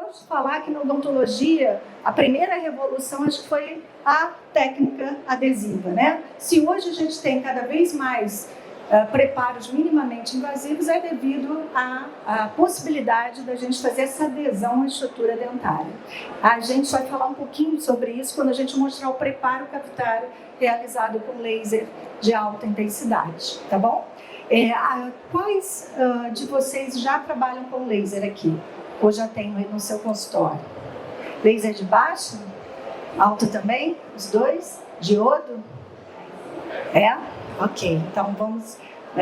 gosto de falar que na odontologia, a primeira revolução acho que foi a técnica adesiva, né? Se hoje a gente tem cada vez mais preparos minimamente invasivos, é devido à possibilidade da gente fazer essa adesão à estrutura dentária. A gente vai falar um pouquinho sobre isso quando a gente mostrar o preparo cavitário realizado com laser de alta intensidade, tá bom? Quais de vocês já trabalham com laser aqui? Ou já tem no seu consultório? Laser de baixa? Alto também? Os dois? Diodo? Ok, então vamos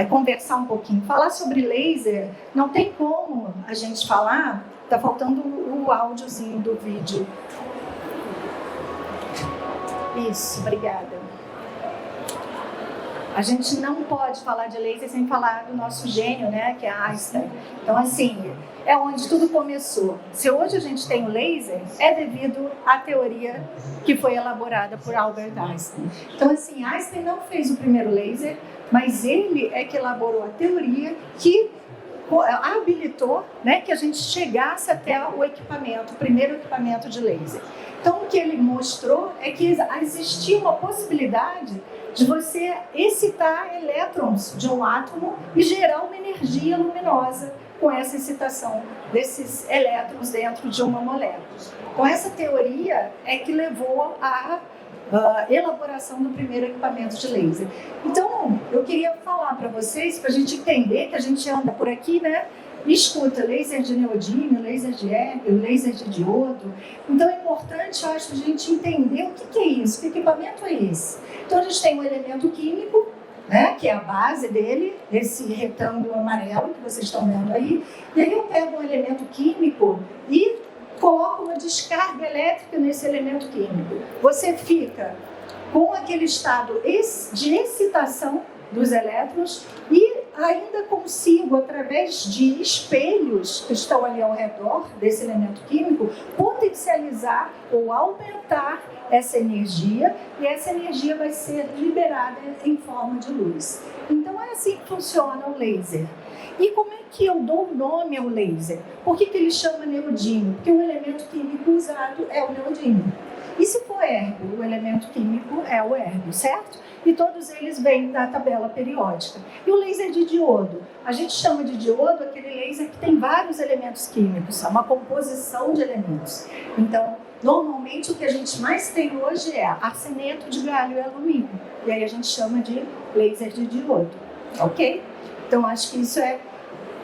conversar um pouquinho. Falar sobre laser, não tem como a gente falar, está faltando o áudiozinho do vídeo. Isso, obrigada. A gente não pode falar de laser sem falar do nosso gênio, né, que é Einstein. Então, assim, é onde tudo começou. Se hoje a gente tem o laser, é devido à teoria que foi elaborada por Albert Einstein. Então, assim, Einstein não fez o primeiro laser, mas ele é que elaborou a teoria que habilitou, né, que a gente chegasse até o equipamento, o primeiro equipamento de laser. Então, o que ele mostrou é que existia uma possibilidade de você excitar elétrons de um átomo e gerar uma energia luminosa com essa excitação desses elétrons dentro de uma molécula. Então, essa teoria é que levou à elaboração do primeiro equipamento de laser. Então, eu queria falar para vocês, para a gente entender que a gente anda por aqui, né? Escuta laser de neodímio, laser de hélio, laser de diodo. Então, é importante, eu acho, a gente entender o que é isso, que equipamento é esse. Então, a gente tem um elemento químico, né, que é a base dele, esse retângulo amarelo que vocês estão vendo aí. E aí eu pego um elemento químico e coloco uma descarga elétrica nesse elemento químico. Você fica com aquele estado de excitação dos elétrons e ainda consigo, através de espelhos que estão ali ao redor desse elemento químico, potencializar ou aumentar essa energia, e essa energia vai ser liberada em forma de luz. Então é assim que funciona o laser. E como é que eu dou nome ao laser? Por que ele chama neodímio? Porque o elemento químico usado é o neodímio. E se for ergo, o elemento químico é o ergo, certo? E todos eles vêm da tabela periódica. E o laser de diodo? A gente chama de diodo aquele laser que tem vários elementos químicos, é uma composição de elementos. Então, normalmente o que a gente mais tem hoje é arseneto de galho e alumínio. E aí a gente chama de laser de diodo, ok? Então, acho que isso é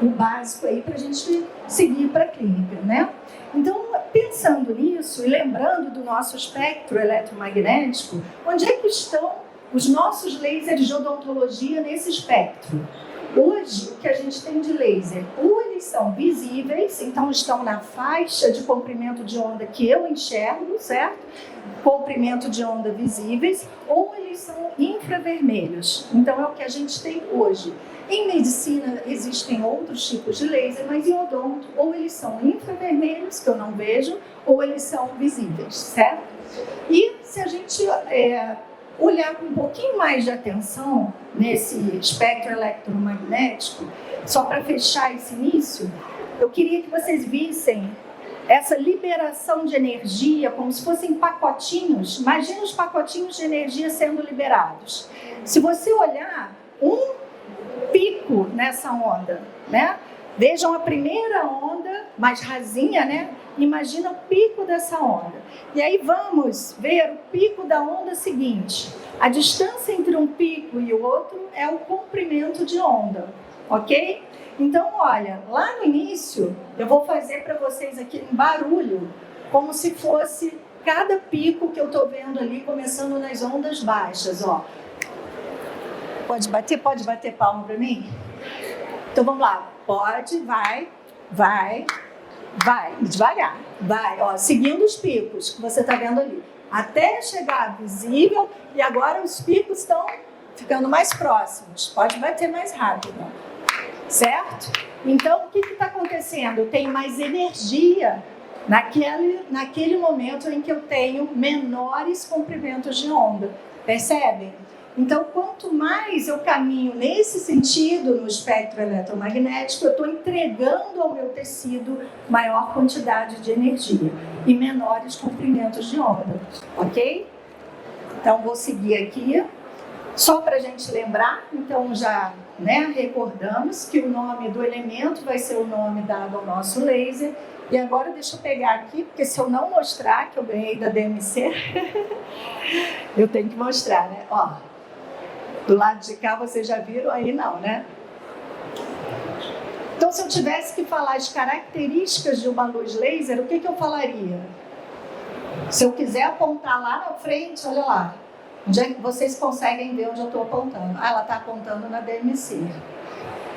o básico aí para a gente seguir para a clínica, né? Então, pensando nisso e lembrando do nosso espectro eletromagnético, onde é que estão os nossos lasers de odontologia nesse espectro? Hoje, o que a gente tem de laser, ou eles são visíveis, então estão na faixa de comprimento de onda que eu enxergo, certo? Comprimento de onda visíveis, ou eles são infravermelhos. Então, é o que a gente tem hoje. Em medicina, existem outros tipos de laser, mas em odonto, ou eles são infravermelhos, que eu não vejo, ou eles são visíveis, certo? E se a gente olhar com um pouquinho mais de atenção nesse espectro eletromagnético, só para fechar esse início, eu queria que vocês vissem essa liberação de energia como se fossem pacotinhos. Imagina os pacotinhos de energia sendo liberados. Se você olhar um pico nessa onda, né? Vejam a primeira onda, mais rasinha, né? Imagina o pico dessa onda. E aí vamos ver o pico da onda seguinte. A distância entre um pico e o outro é o comprimento de onda, ok? Então, olha, lá no início, eu vou fazer para vocês aqui um barulho, como se fosse cada pico que eu estou vendo ali, começando nas ondas baixas, ó. Pode bater palma para mim? Então, vamos lá. Pode, vai, devagar, vai, ó, seguindo os picos que você está vendo ali, até chegar visível, e agora os picos estão ficando mais próximos, pode bater mais rápido, certo? Então, o que está acontecendo? Tem mais energia naquele momento em que eu tenho menores comprimentos de onda, percebem? Então, quanto mais eu caminho nesse sentido no espectro eletromagnético, eu estou entregando ao meu tecido maior quantidade de energia e menores comprimentos de onda, ok? Então, vou seguir aqui. Só para a gente lembrar, então já recordamos que o nome do elemento vai ser o nome dado ao nosso laser. E agora deixa eu pegar aqui, porque se eu não mostrar que eu ganhei da DMC, eu tenho que mostrar, né? Ó, do lado de cá vocês já viram, aí não, né? Então, se eu tivesse que falar as características de uma luz laser, o que eu falaria? Se eu quiser apontar lá na frente, olha lá. Onde é que vocês conseguem ver onde eu estou apontando? Ah, ela está apontando na DMC.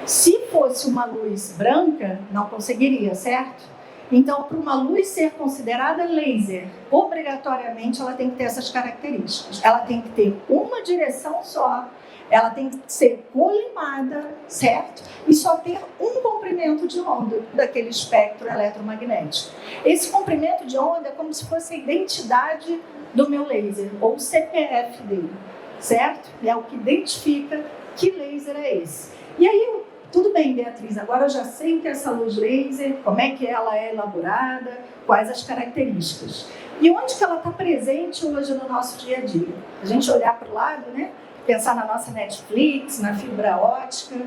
Se fosse uma luz branca, não conseguiria, certo? Então, para uma luz ser considerada laser, obrigatoriamente ela tem que ter essas características. Ela tem que ter uma direção só, ela tem que ser colimada, certo? E só ter um comprimento de onda daquele espectro eletromagnético. Esse comprimento de onda é como se fosse a identidade do meu laser, ou o CPF dele, certo? É o que identifica que laser é esse. E aí, tudo bem, Beatriz, agora eu já sei o que é essa luz laser, como é que ela é elaborada, quais as características. E onde que ela está presente hoje no nosso dia a dia? A gente olhar para o lado, né? Pensar na nossa Netflix, na fibra ótica,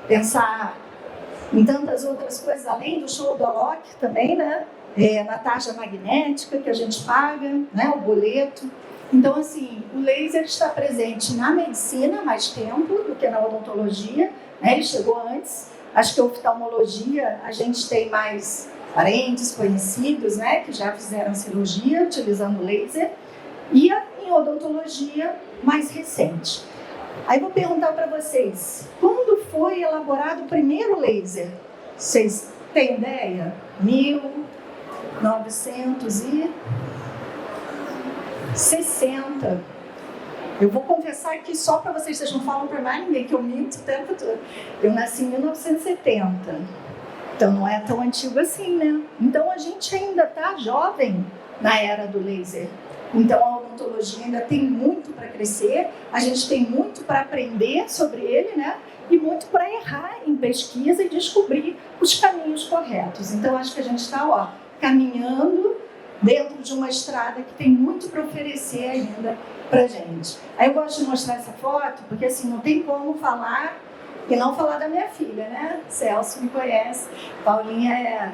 pensar em tantas outras coisas, além do show do Alok também, né? Na taxa magnética que a gente paga, né? O boleto. Então, assim, o laser está presente na medicina há mais tempo do que na odontologia, né? Ele chegou antes. Acho que a oftalmologia, a gente tem mais parentes, conhecidos, né? Que já fizeram cirurgia utilizando laser. E em odontologia, mais recente. Aí vou perguntar para vocês, quando foi elaborado o primeiro laser? Vocês têm ideia? 1960. Eu vou confessar aqui só para vocês não falam para mais ninguém que eu minto o tempo todo. Eu nasci em 1970, então não é tão antigo assim, né? Então a gente ainda está jovem na era do laser. Então a odontologia ainda tem muito para crescer, a gente tem muito para aprender sobre ele, né? E muito para errar em pesquisa e descobrir os caminhos corretos. Então acho que a gente está caminhando dentro de uma estrada que tem muito para oferecer ainda para a gente. Aí eu gosto de mostrar essa foto, porque assim, não tem como falar e não falar da minha filha, né? Celso me conhece, Paulinha é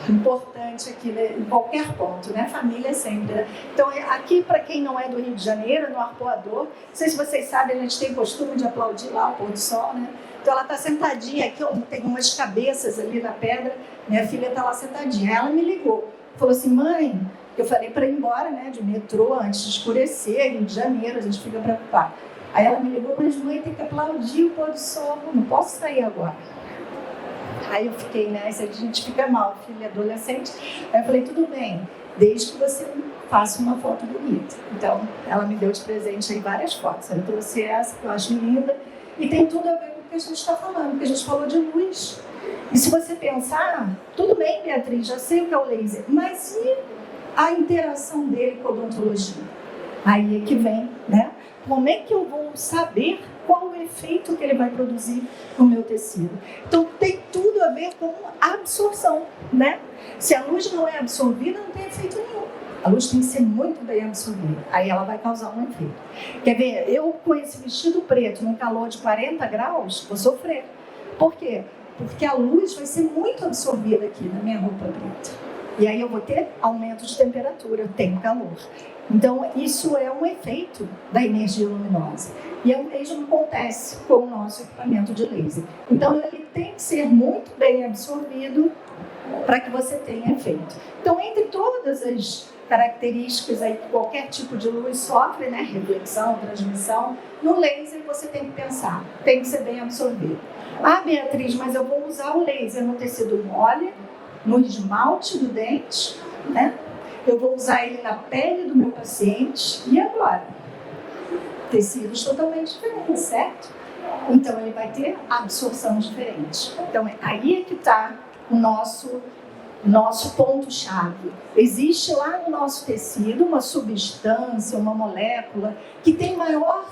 importante aqui, né? Em qualquer ponto, né? Família sempre, né? Então, aqui, para quem não é do Rio de Janeiro, no Arpoador, não sei se vocês sabem, a gente tem costume de aplaudir lá o pôr do sol, né? Então, ela está sentadinha aqui, tem umas cabeças ali na pedra, minha filha está lá sentadinha. Ela me ligou, falou assim, mãe, eu falei para ir embora, né, de metrô, antes de escurecer, Rio de Janeiro, a gente fica preocupado. Aí ela me ligou, mas mãe, tem que aplaudir o pôr do sol, não posso sair agora. Aí eu fiquei, né, a gente fica mal, filha adolescente. Aí eu falei, tudo bem, desde que você faça uma foto bonita. Então, ela me deu de presente aí várias fotos. Eu trouxe essa, que eu acho linda, e tem tudo a ver com o que a gente está falando, porque a gente falou de luz. E se você pensar, tudo bem, Beatriz, já sei o que é o laser, mas e a interação dele com a odontologia? Aí é que vem, né? Como é que eu vou saber qual o efeito que ele vai produzir no meu tecido? Então, tem tudo a ver com absorção, né? Se a luz não é absorvida, não tem efeito nenhum. A luz tem que ser muito bem absorvida. Aí ela vai causar um efeito. Quer ver? Eu com esse vestido preto, num calor de 40 graus, vou sofrer. Por quê? Porque a luz vai ser muito absorvida aqui na minha roupa preta. E aí eu vou ter aumento de temperatura, eu tenho calor. Então, isso é um efeito da energia luminosa. E o mesmo acontece com o nosso equipamento de laser. Então, ele tem que ser muito bem absorvido para que você tenha efeito. Então, entre todas as características aí que qualquer tipo de luz sofre, né? Reflexão, transmissão, no laser você tem que pensar, tem que ser bem absorvido. Ah, Beatriz, mas eu vou usar o laser no tecido mole, no esmalte do dente, né? Eu vou usar ele na pele do meu paciente, e agora? Tecidos totalmente diferentes, certo? Então, ele vai ter absorção diferente. Então, aí é que está o nosso ponto-chave. Existe lá no nosso tecido uma substância, uma molécula que tem maior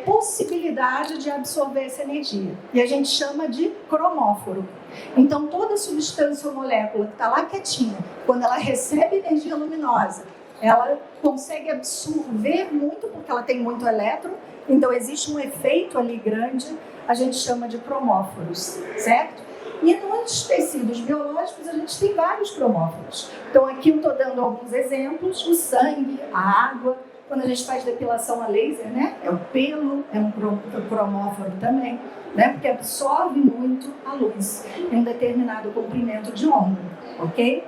possibilidade de absorver essa energia. E a gente chama de cromóforo. Então, toda substância ou molécula que está lá quietinha, quando ela recebe energia luminosa, ela consegue absorver muito, porque ela tem muito elétron, então existe um efeito ali grande, a gente chama de cromóforos, certo? E nos tecidos biológicos a gente tem vários cromóforos. Então aqui eu estou dando alguns exemplos: o sangue, a água, quando a gente faz depilação a laser, né? É o pelo, é um cromóforo também, né? Porque absorve muito a luz em um determinado comprimento de onda, ok?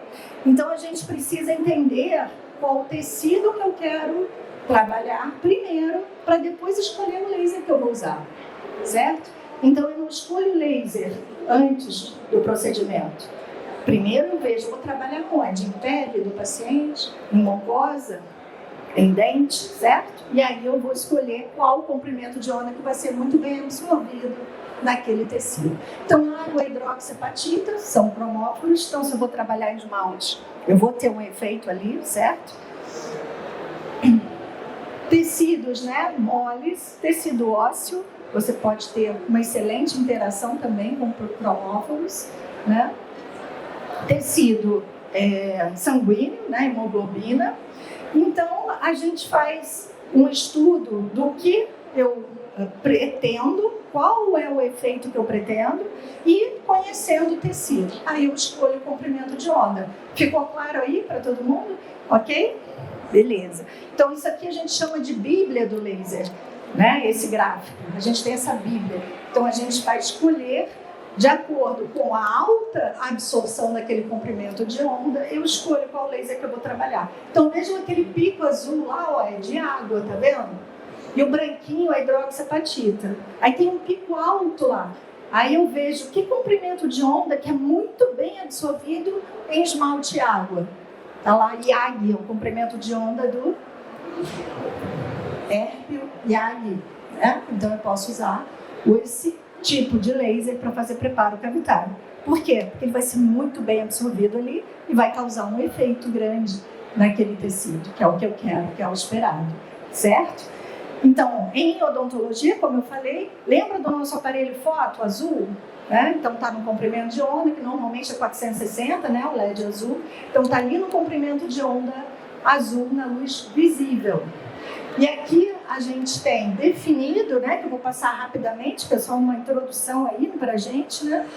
Então a gente precisa entender qual tecido que eu quero trabalhar primeiro, para depois escolher o laser que eu vou usar, certo? Então eu não escolho o laser antes do procedimento. Primeiro eu vejo, vou trabalhar onde? Em pele do paciente, em mucosa, em dente, certo? E aí eu vou escolher qual o comprimento de onda que vai ser muito bem absorvido naquele tecido. Então, água e hidroxiapatita são cromóforos, então se eu vou trabalhar em esmalte, eu vou ter um efeito ali, certo? Tecidos, né, moles, tecido ósseo, você pode ter uma excelente interação também com cromóforos, né? Tecido sanguíneo, né, hemoglobina. Então, a gente faz um estudo do que eu pretendo, qual é o efeito que eu pretendo, e conhecendo o tecido. Aí eu escolho o comprimento de onda. Ficou claro aí para todo mundo? Ok? Beleza. Então, isso aqui a gente chama de bíblia do laser, né? Esse gráfico. A gente tem essa bíblia. Então, a gente vai escolher, de acordo com a alta absorção daquele comprimento de onda, eu escolho qual laser que eu vou trabalhar. Então, vejam aquele pico azul lá, ó, é de água, tá vendo? E o branquinho é hidroxiapatita. Aí tem um pico alto lá. Aí eu vejo que comprimento de onda que é muito bem absorvido em esmalte e água. Tá lá, IAG, o comprimento de onda do Herpio IAG, né? Então eu posso usar esse tipo de laser para fazer preparo cavitário. Por quê? Porque ele vai ser muito bem absorvido ali e vai causar um efeito grande naquele tecido, que é o que eu quero, que é o esperado, certo? Então, em odontologia, como eu falei, lembra do nosso aparelho foto azul? Né? Então está no comprimento de onda, que normalmente é 460, né? O LED azul. Então está ali no comprimento de onda azul na luz visível. E aqui a gente tem definido, né? Que eu vou passar rapidamente, pessoal, uma introdução aí para a gente, né?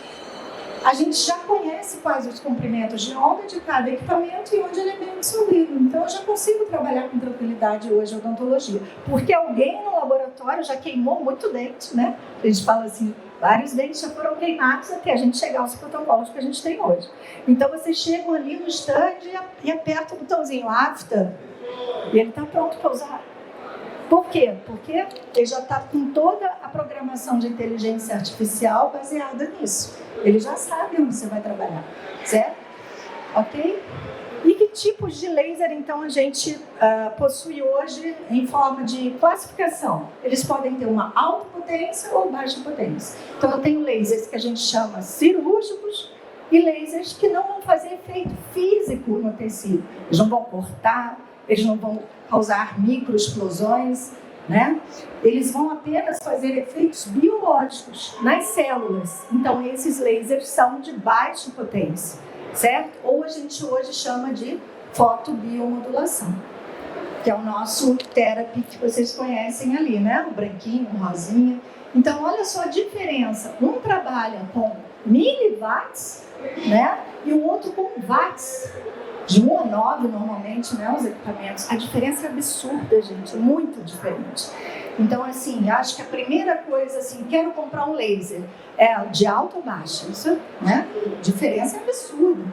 A gente já conhece quais os comprimentos de onda de cada equipamento e onde ele é bem absorvido. Então, eu já consigo trabalhar com tranquilidade hoje a odontologia. Porque alguém no laboratório já queimou muito dente, né? A gente fala assim, vários dentes já foram queimados até a gente chegar aos protocolos que a gente tem hoje. Então, vocês chegam ali no stand e apertam o botãozinho afta e ele está pronto para usar. Por quê? Porque ele já está com toda a programação de inteligência artificial baseada nisso. Ele já sabe onde você vai trabalhar, certo? Ok? E que tipos de laser, então, a gente possui hoje em forma de classificação? Eles podem ter uma alta potência ou baixa potência. Então, eu tenho lasers que a gente chama cirúrgicos e lasers que não vão fazer efeito físico no tecido. Eles não vão cortar, eles não vão causar microexplosões, né? Eles vão apenas fazer efeitos biológicos nas células. Então, esses lasers são de baixa potência, certo? Ou a gente hoje chama de fotobiomodulação, que é o nosso therapy que vocês conhecem ali, né? O branquinho, o rosinha. Então, olha só a diferença. Um trabalha com miliwatts, né? E o outro com watts. De 1 a 9, normalmente, né, os equipamentos. A diferença é absurda, gente, muito diferente. Então, assim, acho que a primeira coisa, assim, quero comprar um laser, é de alta ou baixa, isso, né? Diferença é absurda.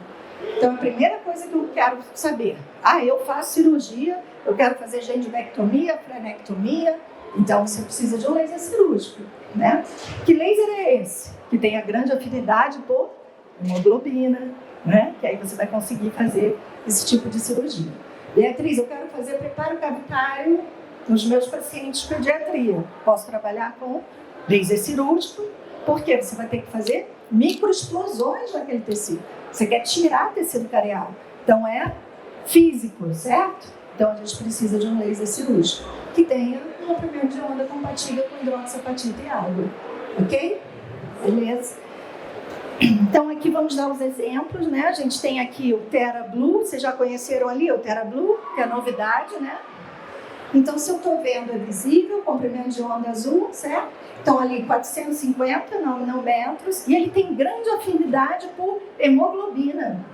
Então, a primeira coisa que eu quero saber, eu faço cirurgia, eu quero fazer gendivectomia, frenectomia, então você precisa de um laser cirúrgico, né? Que laser é esse? Que tem a grande afinidade por hemoglobina, né? Que aí você vai conseguir fazer esse tipo de cirurgia. Beatriz, eu quero fazer preparo cavitário nos meus pacientes de pediatria. Posso trabalhar com laser cirúrgico, porque você vai ter que fazer microexplosões naquele tecido. Você quer tirar tecido cariado. Então é físico, certo? Então a gente precisa de um laser cirúrgico que tenha comprimento de onda compatível com hidroxapatita e água. Ok? Beleza? Então, aqui vamos dar os exemplos, né? A gente tem aqui o TeraBlue, vocês já conheceram ali o TeraBlue, que é novidade, né? Então, se eu estou vendo, é visível, comprimento de onda azul, certo? Então, ali 450 nanômetros, e ele tem grande afinidade por hemoglobina.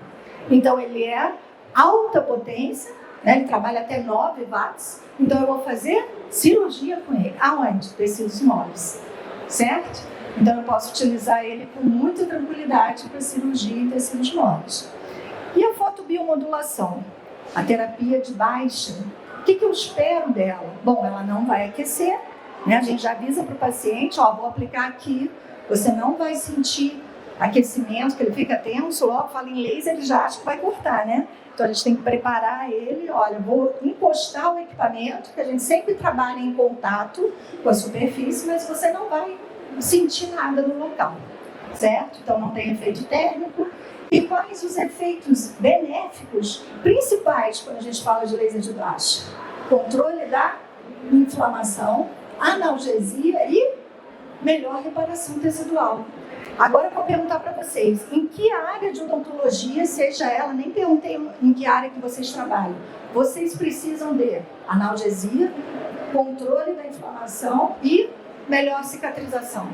Então, ele é alta potência, né? Ele trabalha até 9 watts. Então, eu vou fazer cirurgia com ele. Aonde? Tecidos moles, certo? Então, eu posso utilizar ele com muita tranquilidade para cirurgia em tecidos moles. E a fotobiomodulação? A terapia de baixa. O que eu espero dela? Bom, ela não vai aquecer, né? A gente já avisa para o paciente, ó, vou aplicar aqui, você não vai sentir aquecimento, que ele fica tenso, logo fala em laser, ele já acha que vai cortar, né? Então, a gente tem que preparar ele, olha, vou encostar o equipamento, que a gente sempre trabalha em contato com a superfície, mas você não vai sentir nada no local, certo? Então, não tem efeito térmico. E quais os efeitos benéficos principais quando a gente fala de laser de baixa? Controle da inflamação, analgesia e melhor reparação tecidual. Agora eu vou perguntar para vocês, em que área de odontologia, seja ela, nem perguntei em que área que vocês trabalham, vocês precisam de analgesia, controle da inflamação e melhor cicatrização?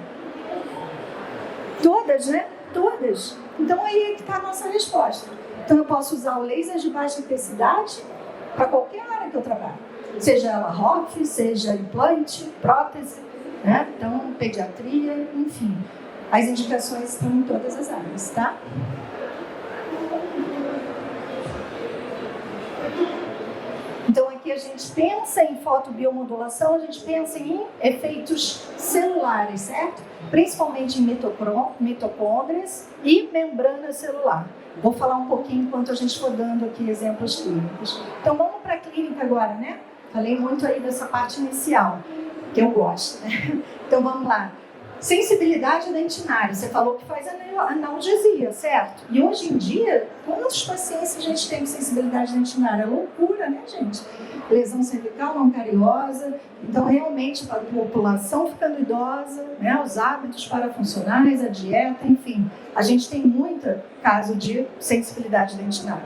Todas, né? Todas. Então aí é que está a nossa resposta. Então eu posso usar o laser de baixa intensidade para qualquer área que eu trabalho. Seja ela ROF, seja implante, prótese, né? Então pediatria, enfim. As indicações estão em todas as áreas, tá? Então aqui a gente pensa em fotobiomodulação, a gente pensa em efeitos celulares, certo? Principalmente em mitocôndrias e membrana celular. Vou falar um pouquinho enquanto a gente for dando aqui exemplos clínicos. Então vamos para a clínica agora, né? Falei muito aí dessa parte inicial, que eu gosto, né? Então vamos lá. Sensibilidade dentinária, você falou que faz analgesia, certo? E hoje em dia, quantos pacientes a gente tem com sensibilidade dentinária? É loucura, né, gente? Lesão cervical não cariosa. Então, realmente, para a população ficando idosa, né, os hábitos parafuncionais, a dieta, enfim, a gente tem muito caso de sensibilidade dentinária.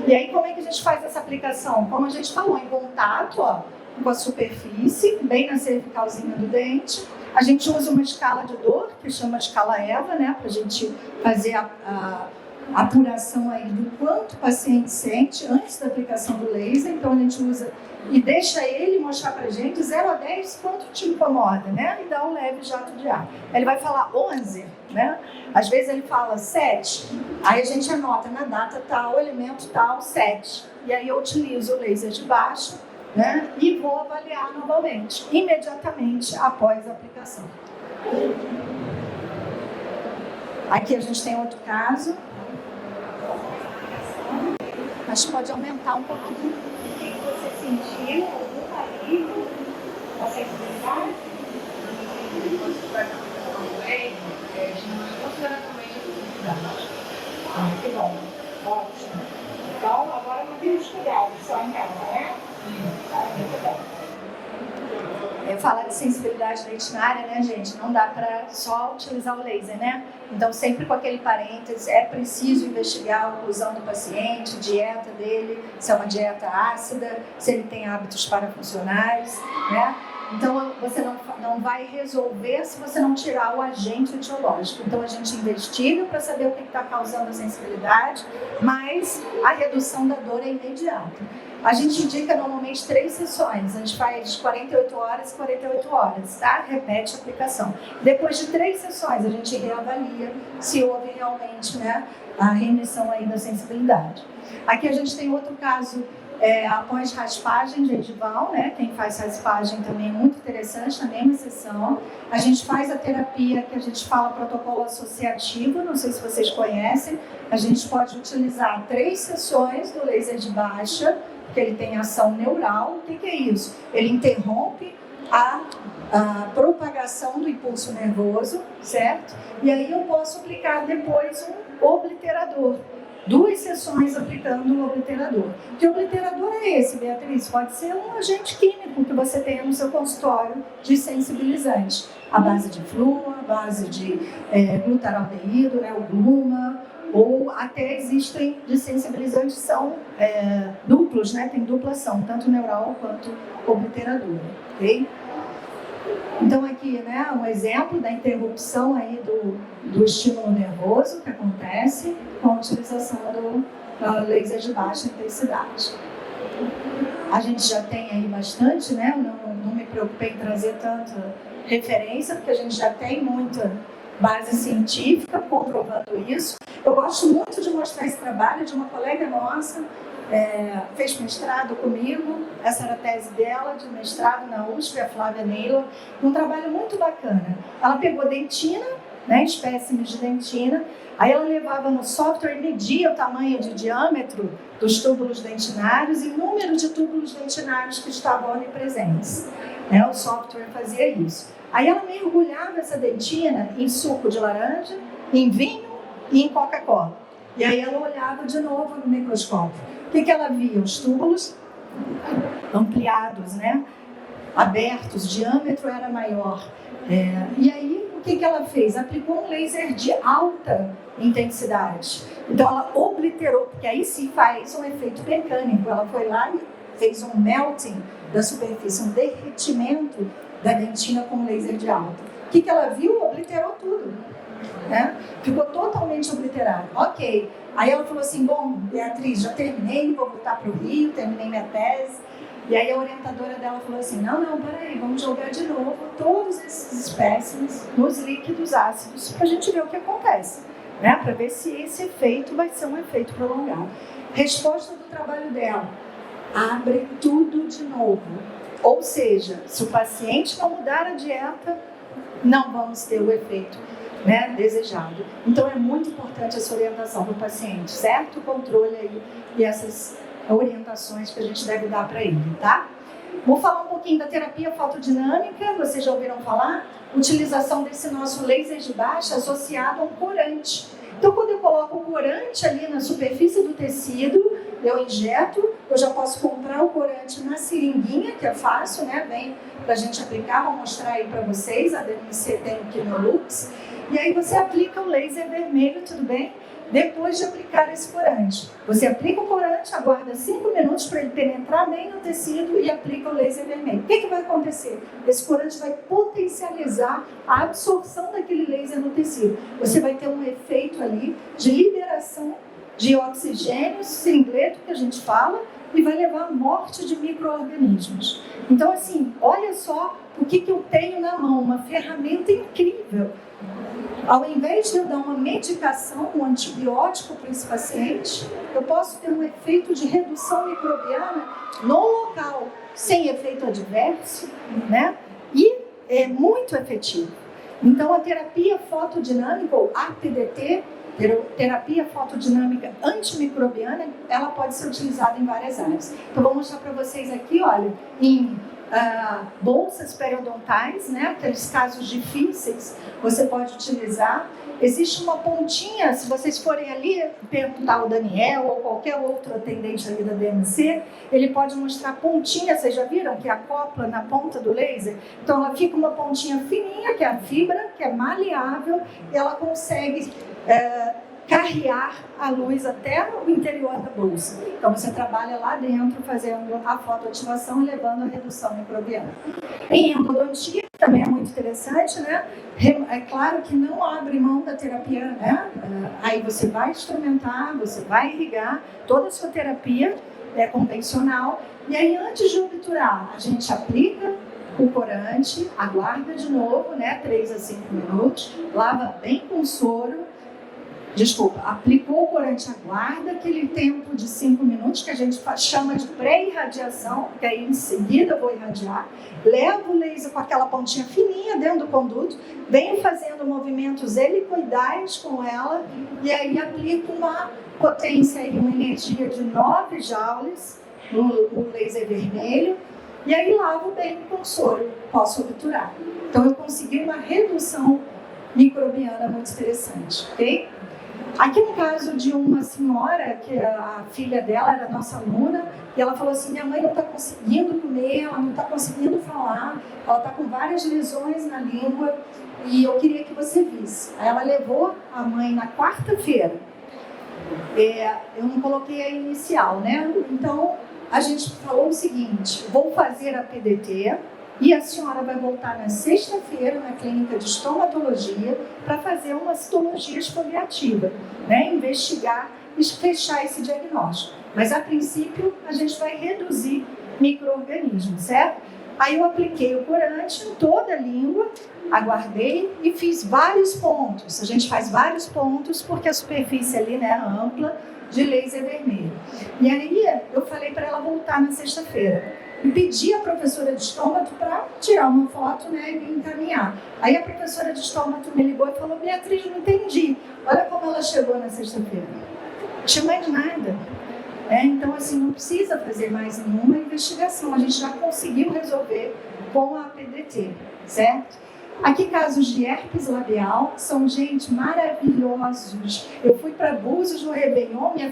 E aí, como é que a gente faz essa aplicação? Como a gente falou, em contato, ó, com a superfície, bem na cervicalzinha do dente. A gente usa uma escala de dor, que chama escala EVA, né, para a gente fazer a apuração aí do quanto o paciente sente antes da aplicação do laser. Então, a gente usa e deixa ele mostrar para a gente 0 a 10 quanto te incomoda, né, e dá um leve jato de ar. Ele vai falar 11, né, às vezes ele fala 7, aí a gente anota na data tal, elemento tal, 7. E aí eu utilizo o laser de baixo, né, e vou avaliar novamente, imediatamente após a aplicação. Aqui a gente tem outro caso. Mas pode aumentar um pouquinho. O que você sentiu? Algum alívio? A sensibilidade? Que bom. Ótimo. Então, agora não tem os cuidados, só em casa, né? Muito bom. Fala de sensibilidade dentinária, né, gente? Não dá para só utilizar o laser, né? Então, sempre com aquele parênteses, é preciso investigar a oclusão do paciente, dieta dele, se é uma dieta ácida, se ele tem hábitos parafuncionais, né? Então, você não vai resolver se você não tirar o agente etiológico. Então, a gente investiga para saber o que está causando a sensibilidade, mas a redução da dor é imediata. A gente indica normalmente 3 sessões, a gente faz 48 horas e 48 horas, tá? Repete a aplicação. Depois de 3 sessões, a gente reavalia se houve realmente, né, a remissão aí da sensibilidade. Aqui a gente tem outro caso após raspagem gengival, né? Quem faz raspagem também é muito interessante, na mesma sessão. A gente faz a terapia que a gente fala protocolo associativo, não sei se vocês conhecem. A gente pode utilizar 3 sessões do laser de baixa, que ele tem ação neural. O que é isso? Ele interrompe a propagação do impulso nervoso, certo? E aí eu posso aplicar depois um obliterador. 2 sessões aplicando o obliterador. Que obliterador é esse, Beatriz? Pode ser um agente químico que você tenha no seu consultório de sensibilizante. A base de flúor, a base de glutaraldeído, né, o gluma, ou até existem desensibilizantes que são duplos, né, tem dupla ação, tanto neural quanto obliterador, ok? Então aqui, né, um exemplo da interrupção aí do estímulo nervoso que acontece com a utilização do laser de baixa intensidade. A gente já tem aí bastante, né, não me preocupei em trazer tanta referência, porque a gente já tem muita base científica comprovando isso. Eu gosto muito de mostrar esse trabalho de uma colega nossa, fez mestrado comigo, essa era a tese dela, de mestrado na USP, a Flávia Naylor, um trabalho muito bacana. Ela pegou dentina, né, espécimes de dentina, aí ela levava no software e media o tamanho de diâmetro dos túbulos dentinários e o número de túbulos dentinários que estavam onipresentes. Né, o software fazia isso. Aí ela mergulhava essa dentina em suco de laranja, em vinho e em Coca-Cola. E aí ela olhava de novo no microscópio. O que ela via? Os túbulos ampliados, né? Abertos, o diâmetro era maior. E aí, o que ela fez? Aplicou um laser de alta intensidade. Então, ela obliterou, porque aí se faz um efeito mecânico. Ela foi lá e fez um melting da superfície, um derretimento da dentina com laser de alta. O que ela viu? Obliterou tudo. Né? Ficou totalmente obliterado. Ok. Aí ela falou assim, bom, Beatriz, já terminei, vou voltar para o Rio, terminei minha tese. E aí a orientadora dela falou assim, não, peraí, vamos jogar de novo todos esses espécimes nos líquidos ácidos para a gente ver o que acontece, né? Para ver se esse efeito vai ser um efeito prolongado. Resposta do trabalho dela, abre tudo de novo. Ou seja, se o paciente não mudar a dieta, não vamos ter o efeito, né, desejado. Então é muito importante essa orientação para o paciente, certo? O controle aí e essas orientações que a gente deve dar para ele, tá? Vou falar um pouquinho da terapia fotodinâmica, vocês já ouviram falar? Utilização desse nosso laser de baixa associado a um corante. Então, quando eu coloco o corante ali na superfície do tecido, eu injeto, eu já posso comprar o corante na seringuinha, que é fácil, né? Vem pra gente aplicar, vou mostrar aí para vocês, a DMC tem o Kinolux. E aí você aplica o laser vermelho, tudo bem? Depois de aplicar esse corante. Você aplica o corante, aguarda 5 minutos para ele penetrar bem no tecido e aplica o laser vermelho. O que vai acontecer? Esse corante vai potencializar a absorção daquele laser no tecido. Você vai ter um efeito ali de liberação de oxigênio, singleto que a gente fala, e vai levar à morte de micro-organismos. Então, assim, olha só o que eu tenho na mão, uma ferramenta incrível. Ao invés de eu dar uma medicação, um antibiótico para esse paciente, eu posso ter um efeito de redução microbiana no local, sem efeito adverso, né? E é muito efetivo. Então, a terapia fotodinâmica, ou APDT, terapia fotodinâmica antimicrobiana, ela pode ser utilizada em várias áreas. Então, vou mostrar para vocês aqui, olha, em bolsas periodontais, né? Aqueles casos difíceis, você pode utilizar. Existe uma pontinha, se vocês forem ali perguntar ao Daniel ou qualquer outro atendente ali da DMC, ele pode mostrar pontinha, vocês já viram que acopla na ponta do laser? Então ela fica uma pontinha fininha, que é a fibra, que é maleável, e ela consegue carrear a luz até o interior da bolsa. Então você trabalha lá dentro fazendo a fotoativação e levando a redução microbiana. Em endodontia também é muito interessante, né? É claro que não abre mão da terapia, né? Aí você vai instrumentar, você vai irrigar, toda a sua terapia é convencional. E aí antes de obturar, a gente aplica o corante, aguarda de novo, né? 3 a 5 minutos, lava bem com soro. Aplicou o corante, aguarda aquele tempo de 5 minutos, que a gente chama de pré-irradiação, que aí em seguida eu vou irradiar, levo o laser com aquela pontinha fininha dentro do conduto, venho fazendo movimentos helicoidais com ela, e aí aplico uma potência, uma energia de 9 joules no laser vermelho, e aí lavo bem com soro, posso obturar. Então eu consegui uma redução microbiana muito interessante, ok? Aqui um caso de uma senhora, que a filha dela era nossa aluna, e ela falou assim, minha mãe não está conseguindo comer, ela não está conseguindo falar, ela está com várias lesões na língua, e eu queria que você visse. Aí ela levou a mãe na quarta-feira. Eu não coloquei a inicial, né? Então, a gente falou o seguinte, vou fazer a PDT, e a senhora vai voltar na sexta-feira na clínica de estomatologia para fazer uma citologia exfoliativa, né? Investigar e fechar esse diagnóstico. Mas, a princípio, a gente vai reduzir micro-organismos, certo? Aí eu apliquei o corante em toda a língua, aguardei e fiz vários pontos. A gente faz vários pontos porque a superfície ali, né, é ampla, de laser vermelho. E aí eu falei para ela voltar na sexta-feira. E pedi à professora de estômago para tirar uma foto, né, e me encaminhar. Aí a professora de estômago me ligou e falou, Beatriz, não entendi. Olha como ela chegou na sexta-feira. Não tinha mais nada. Então, assim, não precisa fazer mais nenhuma investigação. A gente já conseguiu resolver com a PDT, certo? Aqui, casos de herpes labial, são, gente, maravilhosos. Eu fui para Búzios no Réveillon, minha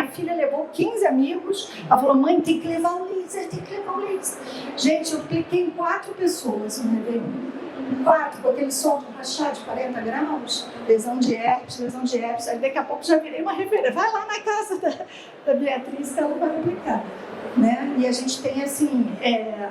filha levou 15 amigos, ela falou, mãe, tem que levar o laser, tem que levar o laser. Gente, eu cliquei em 4 pessoas no Réveillon. 4, com aquele som de rachar de 40 graus, lesão de herpes, aí daqui a pouco já virei uma referência. Vai lá na casa da Beatriz que ela vai aplicar. Né? E a gente tem, assim,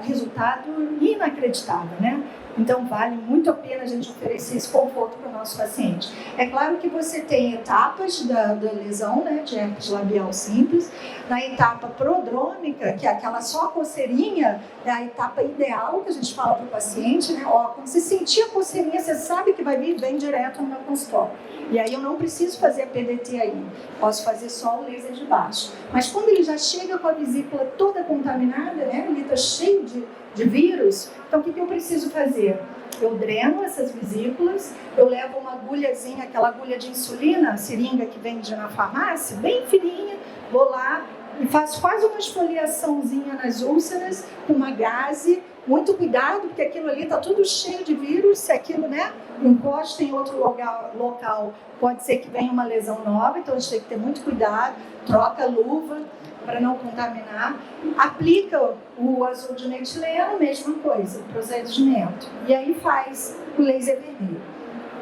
resultado inacreditável, né? Então, vale muito a pena a gente oferecer esse conforto para o nosso paciente. É claro que você tem etapas da lesão, né, de herpes labial simples. Na etapa prodrômica, que é aquela só coceirinha, é a etapa ideal que a gente fala para o paciente, né? Ó, quando você sentir a coceirinha, você sabe que vai vir, vem direto no meu consultório. E aí eu não preciso fazer a PDT aí, posso fazer só o laser de baixo. Mas quando ele já chega com a vesícula toda contaminada, né, ele está cheio de vírus, então o que eu preciso fazer? Eu dreno essas vesículas, eu levo uma agulhazinha, aquela agulha de insulina, a seringa que vende na farmácia, bem fininha, vou lá e faço quase uma esfoliaçãozinha nas úlceras, com uma gaze, muito cuidado, porque aquilo ali está tudo cheio de vírus, se aquilo, né, encosta em outro local, pode ser que venha uma lesão nova, então a gente tem que ter muito cuidado, troca a luva para não contaminar, aplica o azul de metileno, mesma coisa, procedimento, e aí faz o laser vermelho.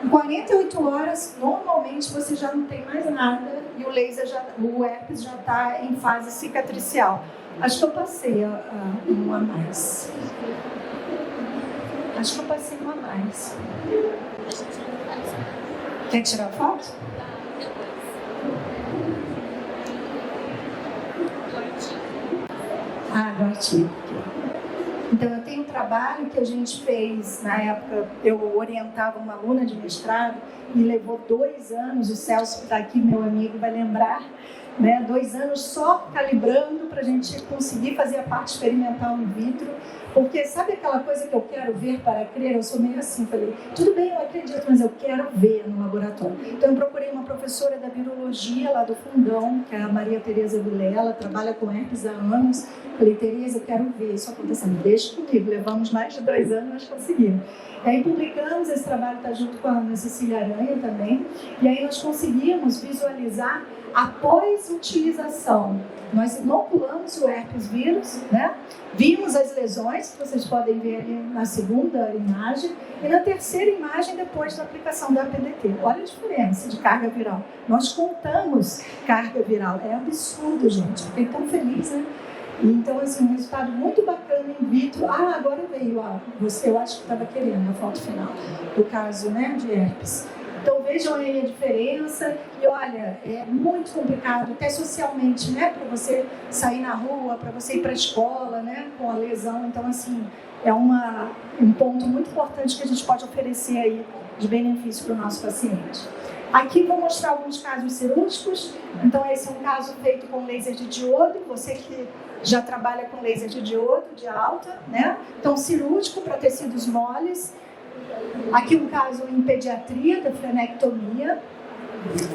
Em 48 horas, normalmente você já não tem mais nada e o herpes já está em fase cicatricial. Acho que eu passei um a mais. Quer tirar foto? Do artigo. Então, eu tenho um trabalho que a gente fez, na época, eu orientava uma aluna de mestrado e levou 2 anos, o Celso que está aqui, meu amigo, vai lembrar, né? 2 anos só calibrando para a gente conseguir fazer a parte experimental in vitro, porque sabe aquela coisa que eu quero ver para crer? Eu sou meio assim, falei, tudo bem, eu acredito, mas eu quero ver no laboratório. Então eu procurei uma professora da virologia lá do Fundão, que é a Maria Tereza Vilela, trabalha com herpes há anos. Falei, Tereza, eu quero ver isso acontecendo, deixa comigo. Levamos mais de 2 anos, mas conseguimos. E aí publicamos, esse trabalho está junto com a Ana Cecília Aranha também, e aí nós conseguimos visualizar após utilização. Nós inoculamos o herpes vírus, né? Vimos as lesões, que vocês podem ver ali na segunda imagem, e na terceira imagem depois da aplicação da PDT. Olha a diferença de carga viral. Nós contamos carga viral. É absurdo, gente. Fiquei tão feliz, né? Então, assim, um resultado muito bacana in vitro. Agora veio você, eu acho que estava querendo a foto final do caso, né, de herpes. Então, vejam aí a diferença. E olha, é muito complicado, até socialmente, né? Para você sair na rua, para você ir para a escola, né? Com a lesão. Então, assim, é um ponto muito importante que a gente pode oferecer aí de benefício para o nosso paciente. Aqui vou mostrar alguns casos cirúrgicos. Então, esse é um caso feito com laser de diodo. Você que já trabalha com laser de diodo, de alta, né? Então, cirúrgico para tecidos moles. Aqui um caso em pediatria da frenectomia.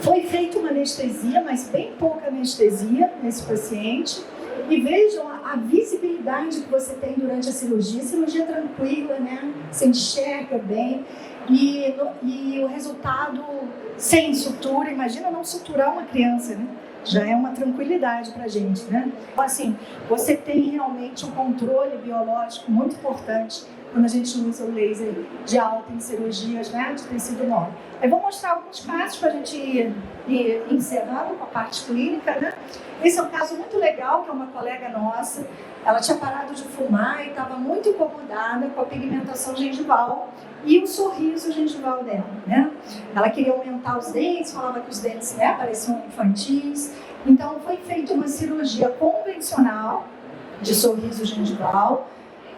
Foi feita uma anestesia, mas bem pouca anestesia nesse paciente. E vejam a visibilidade que você tem durante a cirurgia tranquila, né? Você enxerga bem e o resultado sem sutura. Imagina não suturar uma criança, né? Já é uma tranquilidade para a gente, né? Então, assim, você tem realmente um controle biológico muito importante quando a gente usa o laser de alta em cirurgias, né, de tecido mole. Aí vou mostrar alguns casos para a gente ir encerrando com a parte clínica, né? Esse é um caso muito legal, que é uma colega nossa. Ela tinha parado de fumar e estava muito incomodada com a pigmentação gengival e o sorriso gengival dela, né? Ela queria aumentar os dentes, falava que os dentes, né, pareciam infantis. Então foi feita uma cirurgia convencional de sorriso gengival.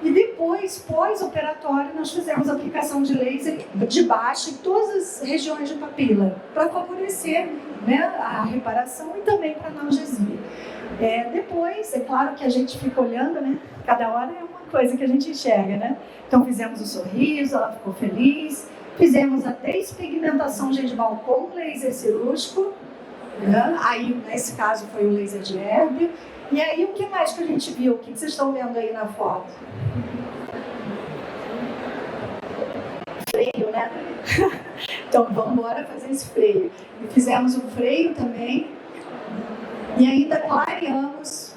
E depois, pós-operatório, nós fizemos aplicação de laser de baixo em todas as regiões de papila, para favorecer, né, a reparação e também para analgesia. Depois, é claro que a gente fica olhando, né? Cada hora é uma coisa que a gente enxerga, né? Então fizemos o sorriso, ela ficou feliz. Fizemos a despigmentação gengival com laser cirúrgico, né? Aí, nesse caso, foi o laser de Erbe. E aí, o que mais que a gente viu? O que vocês estão vendo aí na foto? Freio, né? Então, vamos embora fazer esse freio. E fizemos o freio também. E ainda clareamos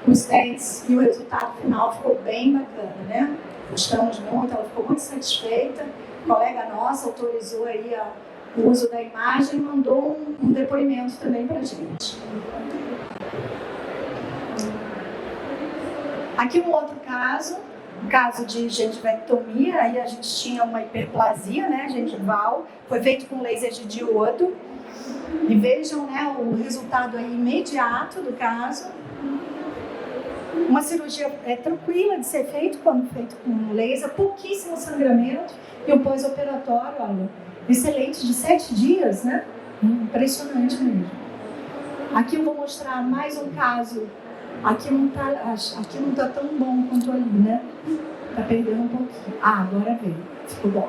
os dentes. E o resultado final ficou bem bacana, né? Gostamos muito, ela ficou muito satisfeita. A colega nossa autorizou aí o uso da imagem e mandou um depoimento também para a gente. Aqui um outro caso, um caso de gengivectomia. Aí a gente tinha uma hiperplasia, né, gengival, foi feito com laser de diodo. E vejam, né, o resultado aí imediato do caso. Uma cirurgia tranquila de ser feito, quando feito com laser, pouquíssimo sangramento. E o pós-operatório, olha, excelente, de 7 dias, né? Impressionante mesmo. Aqui eu vou mostrar mais um caso. Aqui não tá tão bom quanto ali, né? Tá perdendo um pouquinho. Agora veio. Ficou bom.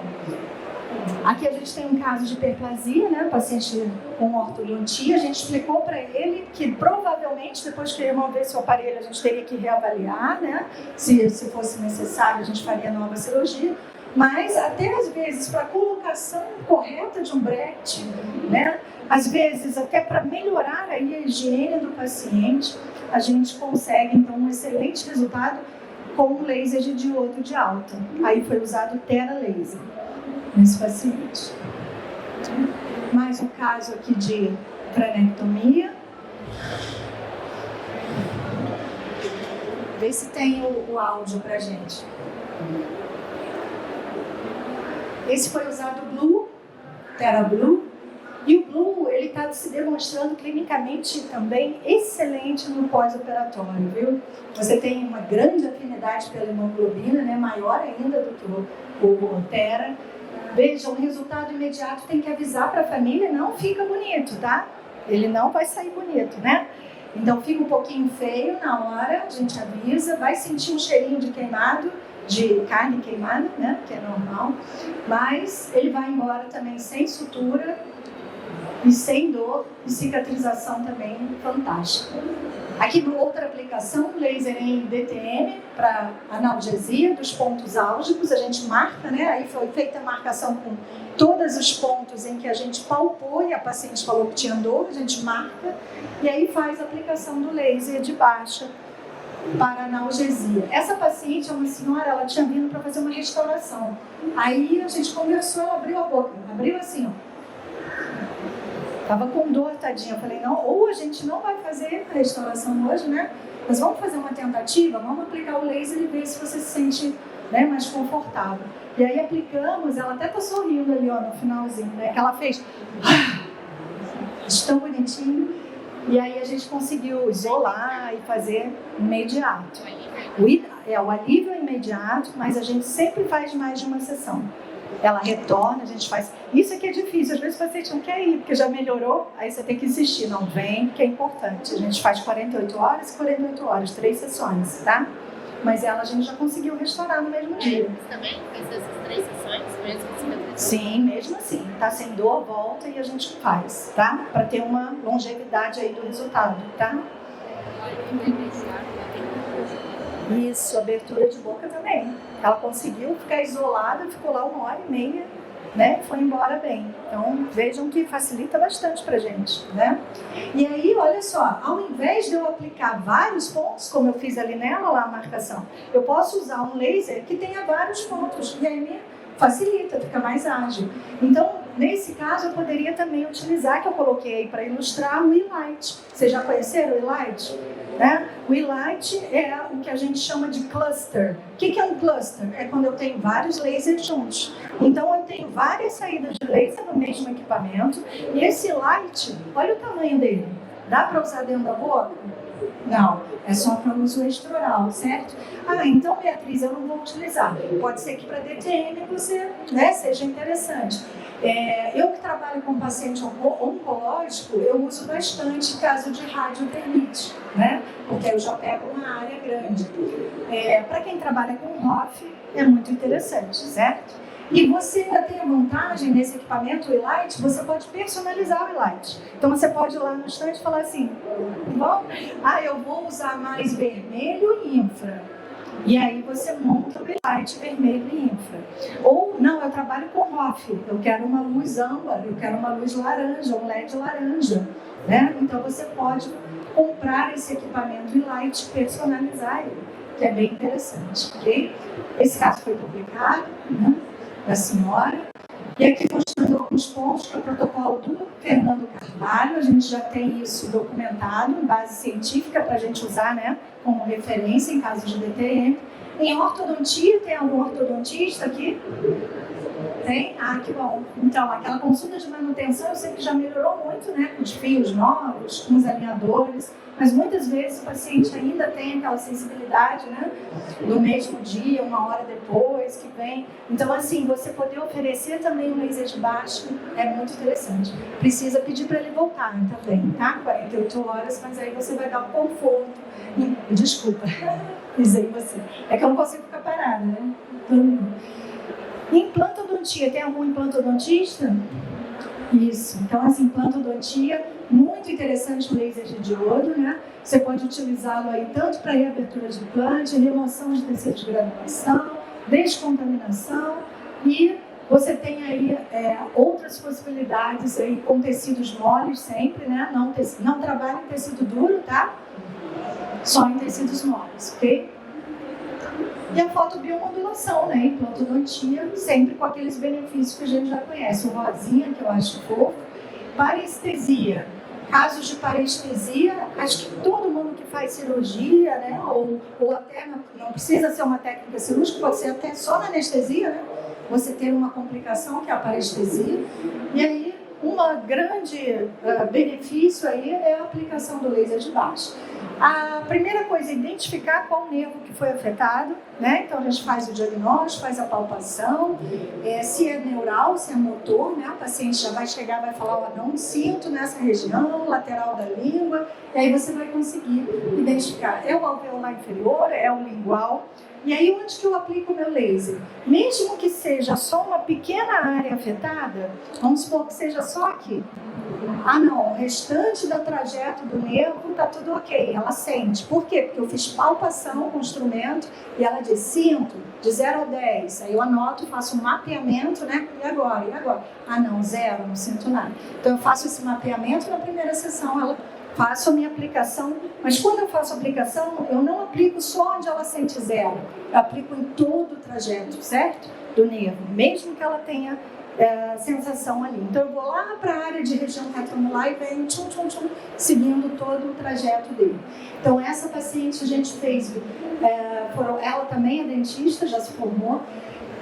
Aqui a gente tem um caso de hiperplasia, né? Paciente com ortodontia. A gente explicou para ele que provavelmente depois que removesse o aparelho a gente teria que reavaliar, né? Se fosse necessário a gente faria nova cirurgia. Mas até às vezes para a colocação correta de um bracket, né? Às vezes até para melhorar aí a higiene do paciente, a gente consegue então um excelente resultado com um laser de diodo de alta. Aí foi usado o Thera Laser nesse paciente. Mais um caso aqui de cranectomia. Vê se tem o áudio pra gente. Esse foi usado o Blue, Thera Blue. E o Blue, ele está se demonstrando clinicamente também excelente no pós-operatório, viu? Você tem uma grande afinidade pela hemoglobina, né? Maior ainda do que o Thera. Vejam, o resultado imediato tem que avisar para a família, não fica bonito, tá? Ele não vai sair bonito, né? Então fica um pouquinho feio na hora, a gente avisa, vai sentir um cheirinho de queimado, de carne queimada, né? Que é normal. Mas ele vai embora também sem sutura e sem dor, e cicatrização também fantástica. Aqui outra aplicação, laser em DTM para analgesia dos pontos álgicos, a gente marca, né? Aí foi feita a marcação com todos os pontos em que a gente palpou e a paciente falou que tinha dor, a gente marca e aí faz a aplicação do laser de baixa para analgesia. Essa paciente é uma senhora, ela tinha vindo para fazer uma restauração. Aí a gente conversou, ela abriu a boca, abriu assim, ó. Tava com dor, tadinha. Eu falei, não, ou a gente não vai fazer a restauração hoje, né? Mas vamos fazer uma tentativa, vamos aplicar o laser e ver se você se sente, né, mais confortável. E aí aplicamos, ela até tá sorrindo ali, ó, no finalzinho, né? Que ela fez tão bonitinho. E aí a gente conseguiu isolar e fazer imediato. O alívio é imediato, mas a gente sempre faz mais de uma sessão. Ela retorna, a gente faz. Isso aqui é difícil, às vezes o paciente não quer ir, porque já melhorou, aí você tem que insistir. Não, vem, porque é importante. A gente faz 48 horas e 48 horas, 3 sessões, tá? Mas ela a gente já conseguiu restaurar no mesmo dia. Você também fez essas 3 sessões, mesmo que você... Sim, mesmo assim. Tá sem dor, volta e a gente faz, tá? Para ter uma longevidade aí do resultado, tá? Isso, abertura de boca também. Ela conseguiu ficar isolada, ficou lá 1h30, né? Foi embora bem. Então, vejam que facilita bastante pra gente, né? E aí, olha só, ao invés de eu aplicar vários pontos, como eu fiz ali nela, lá a marcação, eu posso usar um laser que tenha vários pontos, e aí me facilita, fica mais ágil. Então, nesse caso, eu poderia também utilizar, que eu coloquei aí para ilustrar, o E-Light. Vocês já conheceram o E-Light? Né? O E-Light é o que a gente chama de cluster. O que é um cluster? É quando eu tenho vários lasers juntos. Então, eu tenho várias saídas de laser no mesmo equipamento, e esse light, olha o tamanho dele. Dá para usar dentro da boca? Não, é só para uso extraoral, certo? Ah, então, Beatriz, eu não vou utilizar. Pode ser que para DTM você, né, seja interessante. Eu que trabalho com paciente oncológico, eu uso bastante caso de radiodermite, né? Porque aí eu já pego uma área grande. Para quem trabalha com ROF, é muito interessante, certo? E você ainda tem a vantagem nesse equipamento, o E-Light, você pode personalizar o E-Light. Então você pode ir lá no estande e falar assim, bom, eu vou usar mais vermelho e infra. E aí você monta o E-Light vermelho e infra. Ou, não, eu trabalho com ROF, eu quero uma luz âmbar, eu quero uma luz laranja, um LED laranja. Né? Então você pode comprar esse equipamento E-Light e personalizar ele, que é bem interessante, ok? Esse caso foi publicado, né? Da senhora, e aqui mostrando alguns pontos para o protocolo do Fernando Carvalho. A gente já tem isso documentado em base científica para a gente usar, né, como referência em casos de DTM. Em ortodontia, tem algum ortodontista aqui? Tem? Ah, que bom. Então, aquela consulta de manutenção eu sei que já melhorou muito, né, com os fios novos, com os alinhadores, mas muitas vezes o paciente ainda tem aquela sensibilidade, né, no mesmo dia, 1 hora depois que vem. Então, assim, você poder oferecer também um laser de baixo é muito interessante. Precisa pedir para ele voltar também, tá? 48 horas, mas aí você vai dar um conforto. Desculpa, pisei em você. É que eu não consigo ficar parada, né? Implantodontia, tem algum implantodontista? Isso, então assim, implantodontia, muito interessante o laser de diodo, né? Você pode utilizá-lo aí tanto para reabertura de implante, remoção de tecido de granulação, descontaminação, e você tem aí outras possibilidades aí com tecidos moles sempre, né? Não trabalha em tecido duro, tá? Só em tecidos moles, ok? E a fotobiomodulação, né? Implantodontia, sempre com aqueles benefícios que a gente já conhece. O rosinha, que eu acho fofo. Parestesia. Casos de parestesia, acho que todo mundo que faz cirurgia, né? Ou até não precisa ser uma técnica cirúrgica, pode ser até só na anestesia, né? Você ter uma complicação que é a parestesia. E aí, um grande benefício aí é a aplicação do laser de baixo. A primeira coisa é identificar qual nervo que foi afetado, né? Então a gente faz o diagnóstico, faz a palpação, se é neural, se é motor, né? O paciente já vai chegar, vai falar, não sinto nessa região, lateral da língua, e aí você vai conseguir identificar. É o alveolar inferior, é o lingual. E aí onde que eu aplico o meu laser? Mesmo que seja só uma pequena área afetada, vamos supor que seja só aqui. Ah não, o restante do trajeto do nervo está tudo ok, ela sente. Por quê? Porque eu fiz palpação com o instrumento e ela diz, sinto, de 0 a 10. Aí eu anoto, faço um mapeamento, né? E agora? Ah não, 0, não sinto nada. Então eu faço esse mapeamento na primeira sessão, faço a minha aplicação, mas quando eu faço a aplicação, eu não aplico só onde ela sente 0, eu aplico em todo o trajeto, certo? Do nervo, mesmo que ela tenha sensação ali. Então eu vou lá para a área de região retroanular e venho seguindo todo o trajeto dele. Então essa paciente a gente fez, ela também é dentista, já se formou,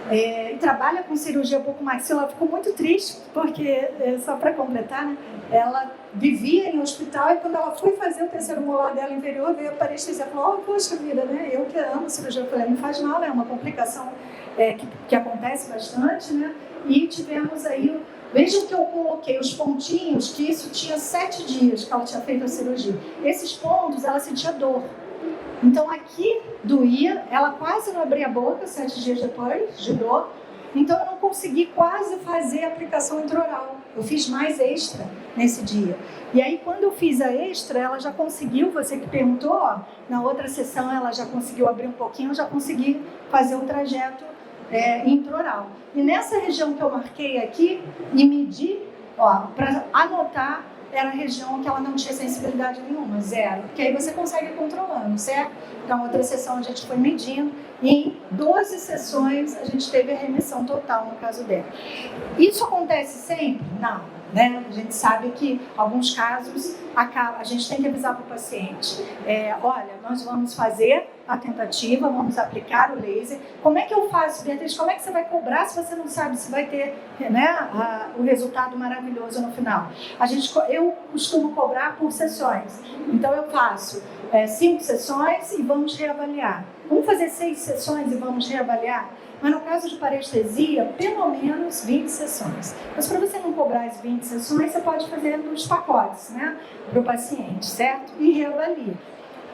e trabalha com cirurgia bucomaxilar. Ela ficou muito triste, porque, só para completar, né, ela vivia em hospital e quando ela foi fazer o terceiro molar dela inferior, veio a parestesia e falou, poxa vida, né, eu que amo cirurgia, eu falei, não faz mal, é uma complicação que acontece bastante, né, e tivemos aí, vejam que eu coloquei os pontinhos, que isso tinha 7 dias que ela tinha feito a cirurgia. Esses pontos, ela sentia dor. Então aqui doía, ela quase não abria a boca 7 dias depois de dor, Então eu não consegui quase fazer a aplicação intraoral. Eu fiz mais extra nesse dia. E aí quando eu fiz a extra, ela já conseguiu, você que perguntou, ó, na outra sessão ela já conseguiu abrir um pouquinho, eu já consegui fazer o trajeto intraoral. E nessa região que eu marquei aqui e medi, ó, para anotar, era a região que ela não tinha sensibilidade nenhuma, 0. Porque aí você consegue ir controlando, certo? Então, outra sessão a gente foi medindo e em 12 sessões a gente teve a remissão total no caso dela. Isso acontece sempre? Não, né? A gente sabe que alguns casos a gente tem que avisar para o paciente. Olha, nós vamos fazer a tentativa, vamos aplicar o laser. Como é que eu faço, Beatriz? Como é que você vai cobrar se você não sabe se vai ter, né, o resultado maravilhoso no final? Eu costumo cobrar por sessões. Então eu faço 5 sessões e vamos reavaliar. Vamos fazer 6 sessões e vamos reavaliar? Mas no caso de parestesia, pelo menos 20 sessões. Mas para você não cobrar as 20 sessões, você pode fazer nos pacotes, né, para o paciente, certo? E reavalia.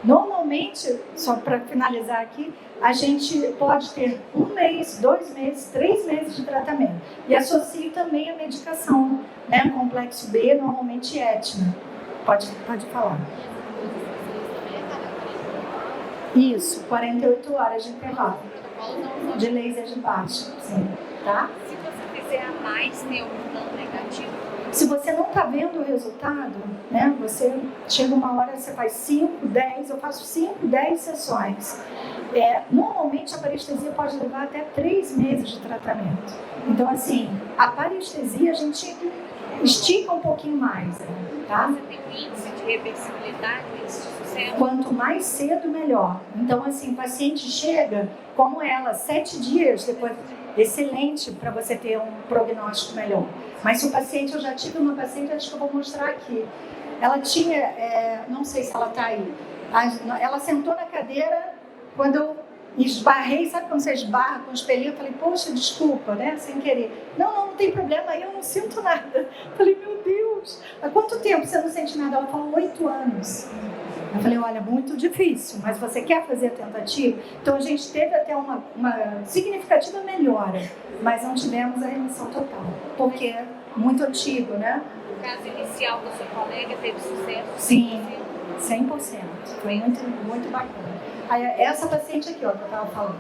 Normalmente, só para finalizar aqui, a gente pode ter 1 mês, 2 meses, 3 meses de tratamento. E associo também a medicação, né, complexo B, normalmente Etna. Pode falar. Isso, 48 horas de intervalo. De laser de baixo, sim, tá? Se você fizer a mais, tem algum dano negativo? Se você não está vendo o resultado, né, você chega uma hora, você faz 5, 10, eu faço 5, 10 sessões. Normalmente a parestesia pode levar até 3 meses de tratamento. Então, assim, a parestesia a gente estica um pouquinho mais, tá? Você tem um índice de reversibilidade, um índice de sucesso? Quanto mais cedo, melhor. Então, assim, o paciente chega, como ela, 7 dias depois, excelente para você ter um prognóstico melhor. Mas se o paciente, eu já tive uma paciente, acho que eu vou mostrar aqui. Ela tinha, não sei se ela está aí, ela sentou na cadeira, quando eu esbarrei, sabe quando você esbarra com o espelhinho? Eu falei, poxa, desculpa, né, sem querer. Não tem problema, aí eu não sinto nada. Eu falei, meu Deus, há quanto tempo você não sente nada? Ela falou, 8 anos. Eu falei, olha, muito difícil, mas você quer fazer a tentativa? Então a gente teve até uma significativa melhora, mas não tivemos a remissão total, porque é muito antigo, né? O caso inicial do seu colega teve sucesso? Sim, 100%. Foi muito bacana. Aí, essa paciente aqui, ó, que eu estava falando.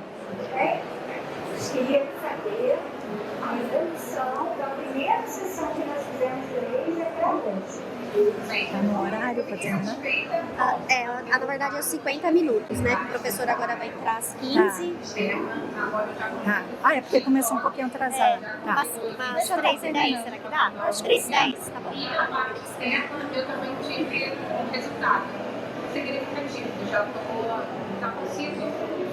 Queria saber a evolução da primeira sessão que nós fizemos de laser para hoje. Está no horário para terminar? Na verdade é os 50 minutos, né? O professor agora vai entrar às 15. É porque começou um pouquinho atrasado. Umas 3h10, será que dá? Umas 3h10, tá bom. Eu também tive um resultado significativo. Já consigo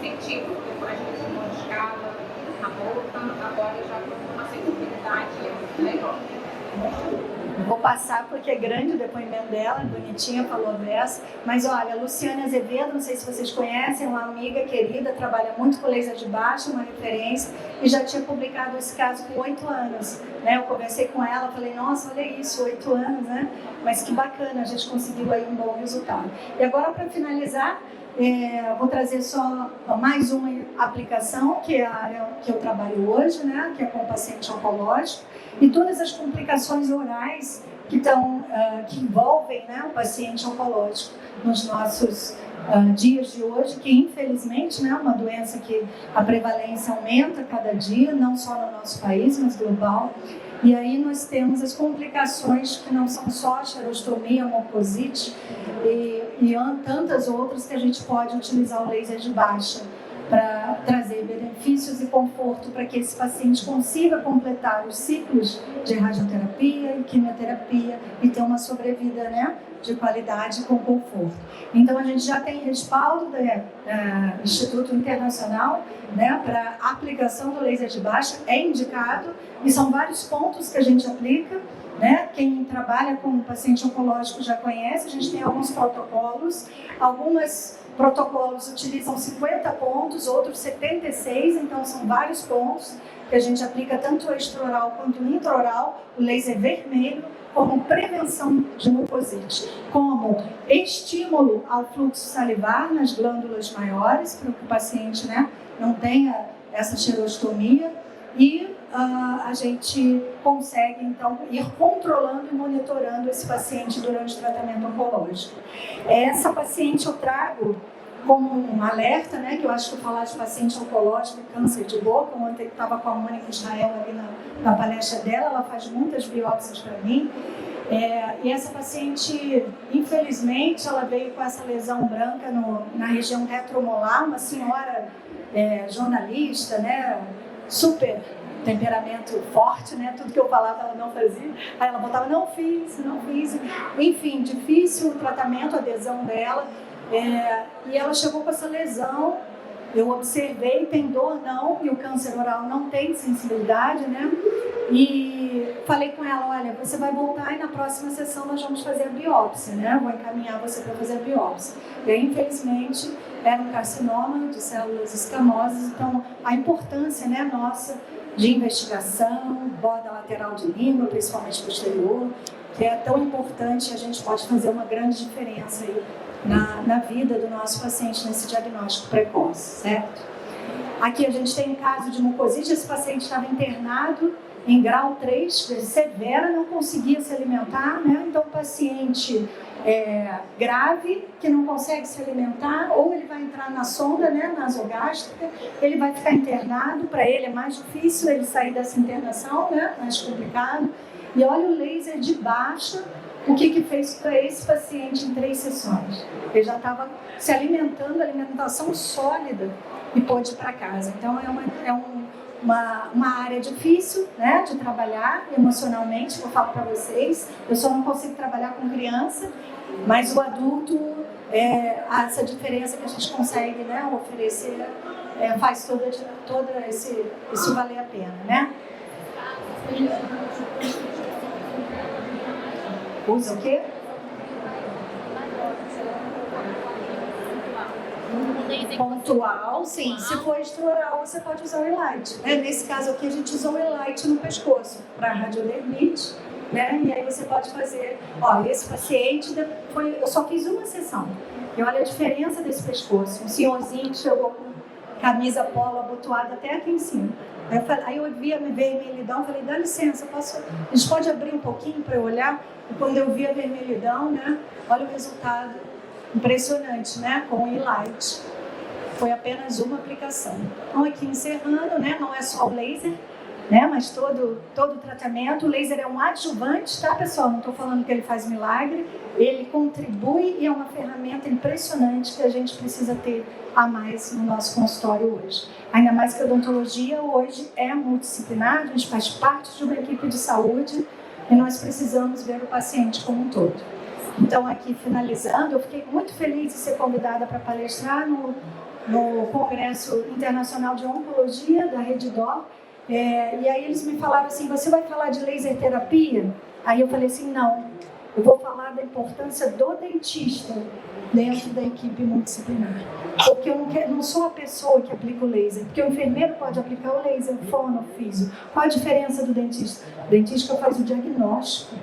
sentir depois de uma escala, a roupa, agora já estou com uma sensibilidade melhor. Vou passar porque é grande o depoimento dela, bonitinha, falou dessa. Mas olha, Luciane Azevedo, não sei se vocês conhecem, uma amiga querida, trabalha muito com laser de baixo, uma referência, e já tinha publicado esse caso com 8 anos. Né? Eu conversei com ela, falei, nossa, olha isso, 8 anos, né? Mas que bacana, a gente conseguiu aí um bom resultado. E agora, para finalizar, vou trazer só mais uma aplicação, que é a área que eu trabalho hoje, né? Que é com o paciente oncológico, e todas as complicações orais que envolvem, né, o paciente oncológico nos nossos dias de hoje, que infelizmente, né, é uma doença que a prevalência aumenta cada dia, não só no nosso país, mas global. E aí nós temos as complicações que não são só a xerostomia, a mucosite e tantas outras que a gente pode utilizar o laser de baixa para trazer benefícios e conforto para que esse paciente consiga completar os ciclos de radioterapia e quimioterapia e ter uma sobrevida, né, de qualidade com conforto. Então a gente já tem respaldo do Instituto Internacional, né, para aplicação do laser de baixa, é indicado, e são vários pontos que a gente aplica, né? Quem trabalha com o paciente oncológico já conhece, a gente tem alguns protocolos, protocolos utilizam 50 pontos, outros 76, então são vários pontos que a gente aplica tanto extraoral quanto intraoral, o laser vermelho, como prevenção de mucosite, como estímulo ao fluxo salivar nas glândulas maiores, para que o paciente, né, não tenha essa xerostomia, e a gente consegue, então, ir controlando e monitorando esse paciente durante o tratamento oncológico. Essa paciente eu trago como um alerta, né, que eu acho que eu falar de paciente oncológico e câncer de boca. Ontem eu estava com a Mônica Israel ali na palestra dela, ela faz muitas biópsias para mim. E essa paciente, infelizmente, ela veio com essa lesão branca na região retromolar, uma senhora jornalista, né, super temperamento forte, né, tudo que eu falava ela não fazia, aí ela botava, não fiz, enfim, difícil o tratamento, a adesão dela, e ela chegou com essa lesão. Eu observei, tem dor não, e o câncer oral não tem sensibilidade, né? E falei com ela, olha, você vai voltar e na próxima sessão nós vamos fazer a biópsia, né? Vou encaminhar você para fazer a biópsia. E aí, infelizmente, era um carcinoma de células escamosas, então a importância, né, nossa de investigação, borda lateral de língua, principalmente posterior, que é tão importante, a gente pode fazer uma grande diferença aí na vida do nosso paciente nesse diagnóstico precoce, certo? Aqui a gente tem um caso de mucosite, esse paciente estava internado em grau 3, severa, não conseguia se alimentar, né? Então o paciente grave, que não consegue se alimentar, ou ele vai entrar na sonda, né, nasogástrica, ele vai ficar internado, para ele é mais difícil ele sair dessa internação, né, mais complicado. E olha o laser de baixa, o que fez para esse paciente em 3 sessões. Ele já estava se alimentando, alimentação sólida, e pôde ir para casa. Então é uma área difícil, né, de trabalhar emocionalmente, que eu falo para vocês. Eu só não consigo trabalhar com criança, mas o adulto, essa diferença que a gente consegue, né, oferecer, faz todo isso valer a pena, né? Usa o quê? Pontual, sim. Se for extraoral, você pode usar o Elite, né? Nesse caso aqui, a gente usou o Elite no pescoço para radiodermite, né? E aí você pode fazer... Ó, esse paciente, eu só fiz uma sessão. E olha a diferença desse pescoço. Um senhorzinho que chegou com camisa polo abotoada até aqui em cima. Aí eu vi a vermelhidão, falei, dá licença, a gente pode abrir um pouquinho para eu olhar? E quando eu vi a vermelhidão, né? Olha o resultado. Impressionante, né? Com o Elite. Foi apenas uma aplicação. Então, aqui encerrando, né? Não é só o laser, né? Mas todo o tratamento. O laser é um adjuvante, tá, pessoal? Não estou falando que ele faz milagre. Ele contribui e é uma ferramenta impressionante que a gente precisa ter a mais no nosso consultório hoje. Ainda mais que a odontologia hoje é multidisciplinar, a gente faz parte de uma equipe de saúde e nós precisamos ver o paciente como um todo. Então, aqui finalizando, eu fiquei muito feliz de ser convidada para palestrar no Congresso Internacional de Oncologia da Rede DOR. E aí eles me falaram assim, você vai falar de laser terapia? Aí eu falei assim, não, eu vou falar da importância do dentista dentro da equipe multidisciplinar. Porque eu não sou a pessoa que aplica o laser, porque o enfermeiro pode aplicar o laser, o fono, o físio. Qual a diferença do dentista? O dentista faz o diagnóstico,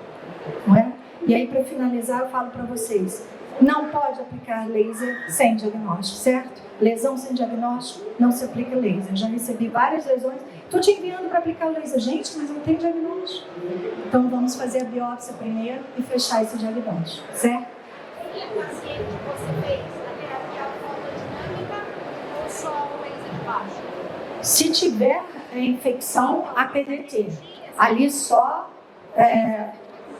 não é? E aí, para finalizar, eu falo para vocês, não pode aplicar laser sem diagnóstico, certo? Lesão sem diagnóstico, não se aplica laser. Já recebi várias lesões, estou te enviando para aplicar o laser. Gente, mas não tem diagnóstico. Então, vamos fazer a biópsia primeiro e fechar esse diagnóstico, certo? E a paciente que você fez, a terapia fotodinâmica ou só o laser de baixo? Se tiver infecção, a PDT. Ali só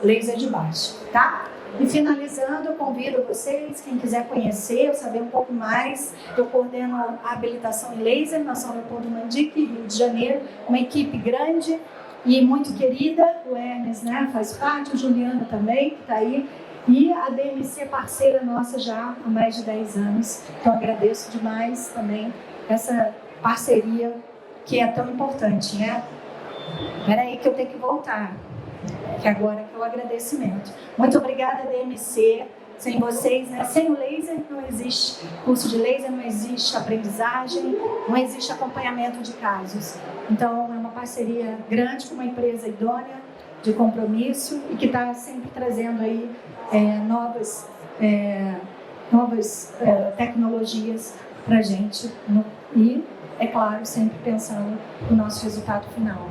laser de baixo, tá? E finalizando, eu convido vocês, quem quiser conhecer, saber um pouco mais, eu coordeno a habilitação em laser na São Leopoldo Mandique, Rio de Janeiro, uma equipe grande e muito querida, o Hermes, né, faz parte, o Juliano também, que está aí, e a DMC parceira nossa já há mais de 10 anos, então agradeço demais também essa parceria que é tão importante, né? Espera aí que eu tenho que voltar. Que agora que é o agradecimento. Muito obrigada, DMC. Sem vocês, né? Sem o laser não existe curso de laser, não existe aprendizagem, não existe acompanhamento de casos. Então, é uma parceria grande com uma empresa idônea, de compromisso e que está sempre trazendo aí novas tecnologias para a gente e é claro, sempre pensando no nosso resultado final.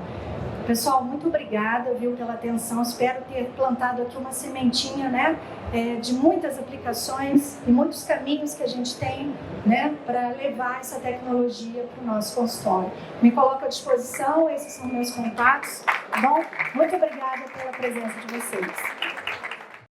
Pessoal, muito obrigada, viu, pela atenção. Espero ter plantado aqui uma sementinha, né, de muitas aplicações e muitos caminhos que a gente tem, né, para levar essa tecnologia para o nosso consultório. Me coloco à disposição, esses são meus contatos, tá bom? Muito obrigada pela presença de vocês.